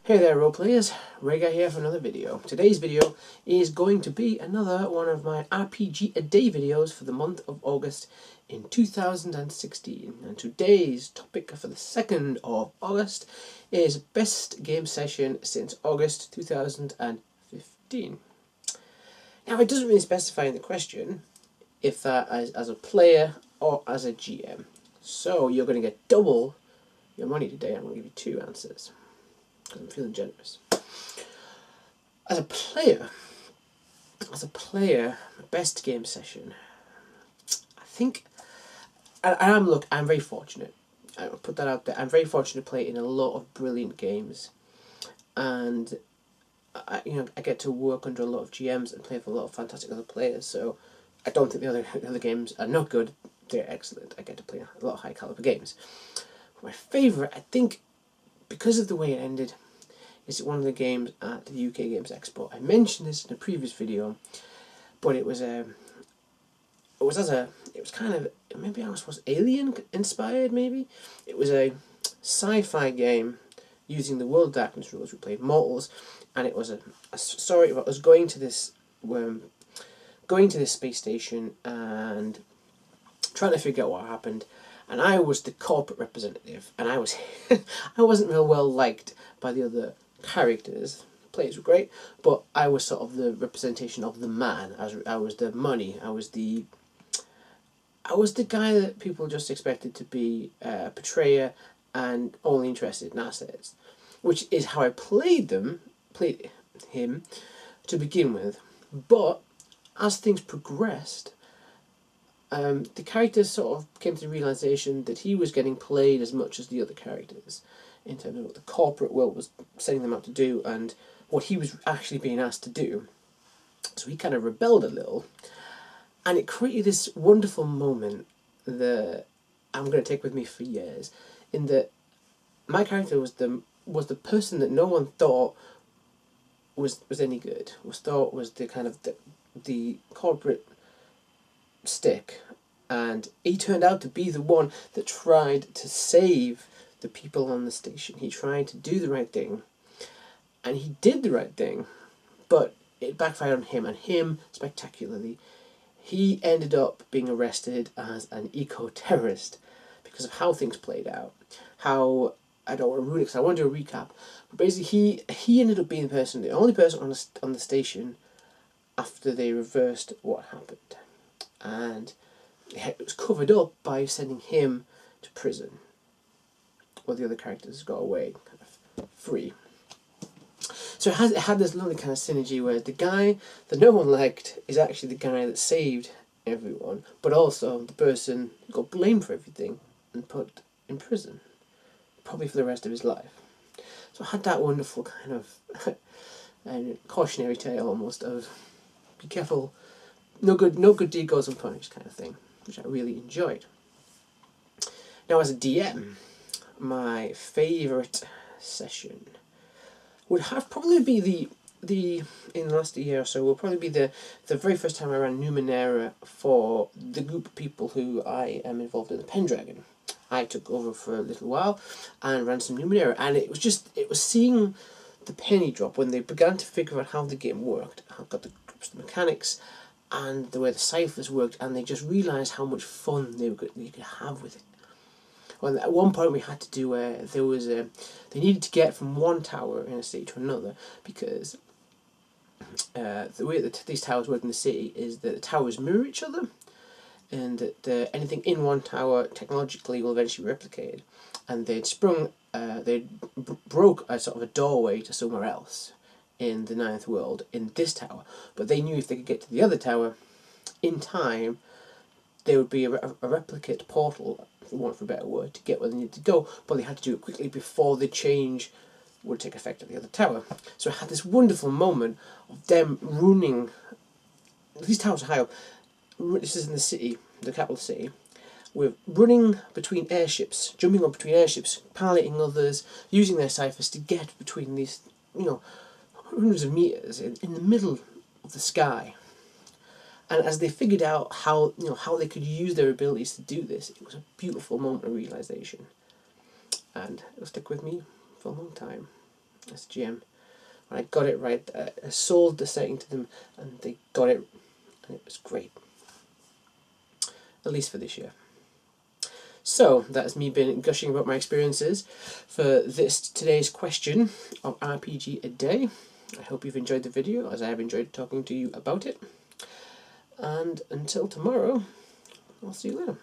Hey there role players, Rhaegar here for another video. Today's video is going to be another one of my RPG a day videos for the month of August in 2016. And today's topic for the 2nd of August is best game session since August 2015. Now it doesn't really specify in the question if that is as a player or as a GM. So you're going to get double your money today. I'm going to give you two answers. I'm feeling generous. As a player, best game session. I think, I'm very fortunate. I'll put that out there. I'm very fortunate to play in a lot of brilliant games, and I get to work under a lot of GMs and play with a lot of fantastic other players. So I don't think the other games are not good. They're excellent. I get to play a lot of high caliber games. My favourite, I think, because of the way it ended, is one of the games at the UK Games Expo. I mentioned this in a previous video, but it was kind of, maybe I was Alien inspired. Maybe it was a sci-fi game using the World of Darkness rules. We played Mortals, and it was a story about us going to this space station and trying to figure out what happened. And I was the corporate representative, and I wasn't real well liked by the other characters. Players were great, but I was sort of the representation of the man. I was the money. I was the guy that people just expected to be a betrayer and only interested in assets, which is how I played him to begin with. But as things progressed, the characters sort of came to the realisation that he was getting played as much as the other characters in terms of what the corporate world was setting them out to do and what he was actually being asked to do. So he kind of rebelled a little, and it created this wonderful moment that I'm going to take with me for years, in that my character was the person that no one thought was any good, was the kind of the corporate stick, and he turned out to be the one that tried to save the people on the station. He tried to do the right thing, and he did the right thing, but it backfired on him, and him spectacularly. He ended up being arrested as an eco-terrorist because of how things played out. How, I don't want to ruin it because I want to do a recap, but basically he ended up being the only person on the station after they reversed what happened. And it was covered up by sending him to prison, while the other characters got away kind of free. So it had this lovely kind of synergy where the guy that no one liked is actually the guy that saved everyone, but also the person who got blamed for everything and put in prison, probably for the rest of his life. So I had that wonderful kind of cautionary tale almost of be careful. No good deed goes unpunished kind of thing, which I really enjoyed. Now, as a DM, my favourite session would have probably be the in the last year or so will probably be the very first time I ran Numenera for the group of people who I am involved in, the Pendragon. I took over for a little while and ran some Numenera, and it was seeing the penny drop when they began to figure out how the game worked, how got the mechanics, and the way the ciphers worked, and they just realised how much fun they could have with it. Well, at one point we had to do they needed to get from one tower in a city to another, because the way that these towers work in the city is that the towers mirror each other, and that anything in one tower technologically will eventually be replicated, and they broke a sort of a doorway to somewhere else in the Ninth World in this tower, but they knew if they could get to the other tower in time, there would be a replicate portal, for want of a better word, to get where they needed to go, but they had to do it quickly before the change would take effect at the other tower. So I had this wonderful moment of them running. These towers are high up. This is in the city, the capital city. We're running between airships, jumping up between airships, piloting others, using their ciphers to get between these, hundreds of meters in the middle of the sky. And as they figured out how they could use their abilities to do this, it was a beautiful moment of realisation, and it'll stick with me for a long time. as GM. When I got it right, I sold the setting to them, and they got it, and it was great. At least for this year. So that's me been gushing about my experiences for today's question of RPG a day. I hope you've enjoyed the video, as I have enjoyed talking to you about it. And until tomorrow, I'll see you later.